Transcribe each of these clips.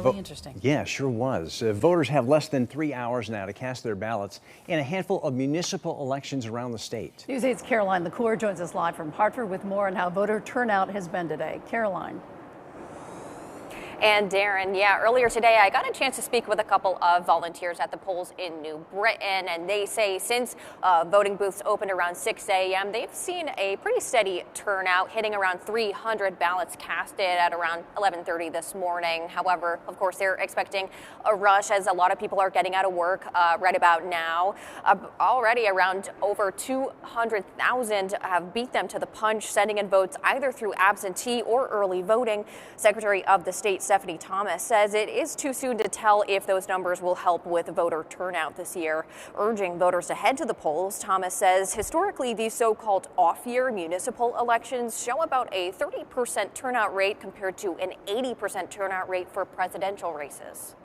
Really interesting. Yeah, sure was. Voters have less than 3 hours now to cast their ballots in a handful of municipal elections around the state. News 8's Caroline LaCour joins us live from Hartford with more on how voter turnout has been today. Caroline. And Darren, yeah, earlier today I got a chance to speak with a couple of volunteers at the polls in New Britain, and they say since voting booths opened around 6 a.m., they've seen a pretty steady turnout, hitting around 300 ballots casted at around 11:30 this morning. However, of course, they're expecting a rush as a lot of people are getting out of work right about now. Already around over 200,000 have beat them to the punch, sending in votes either through absentee or early voting. Secretary of the State Stephanie Thomas says it is too soon to tell if those numbers will help with voter turnout this year. Urging voters to head to the polls, Thomas says historically these so-called off-year municipal elections show about a 30% turnout rate compared to an 80% turnout rate for presidential races.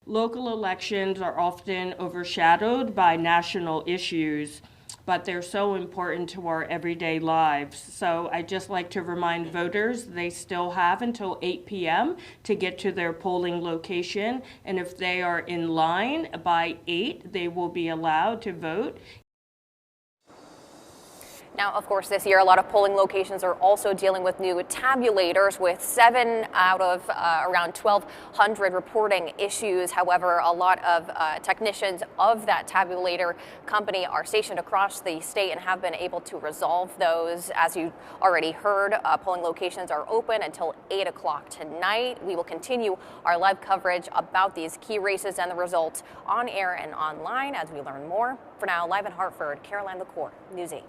Local elections are often overshadowed by national issues, but they're so important to our everyday lives. So I'd just like to remind voters they still have until 8 p.m. to get to their polling location. And if they are in line by 8, they will be allowed to vote. Now, of course, this year, a lot of polling locations are also dealing with new tabulators, with 7 out of around 1,200 reporting issues. However, a lot of technicians of that tabulator company are stationed across the state and have been able to resolve those. As you already heard, polling locations are open until 8 o'clock tonight. We will continue our live coverage about these key races and the results on air and online as we learn more. For now, live in Hartford, Caroline LaCour, News 8.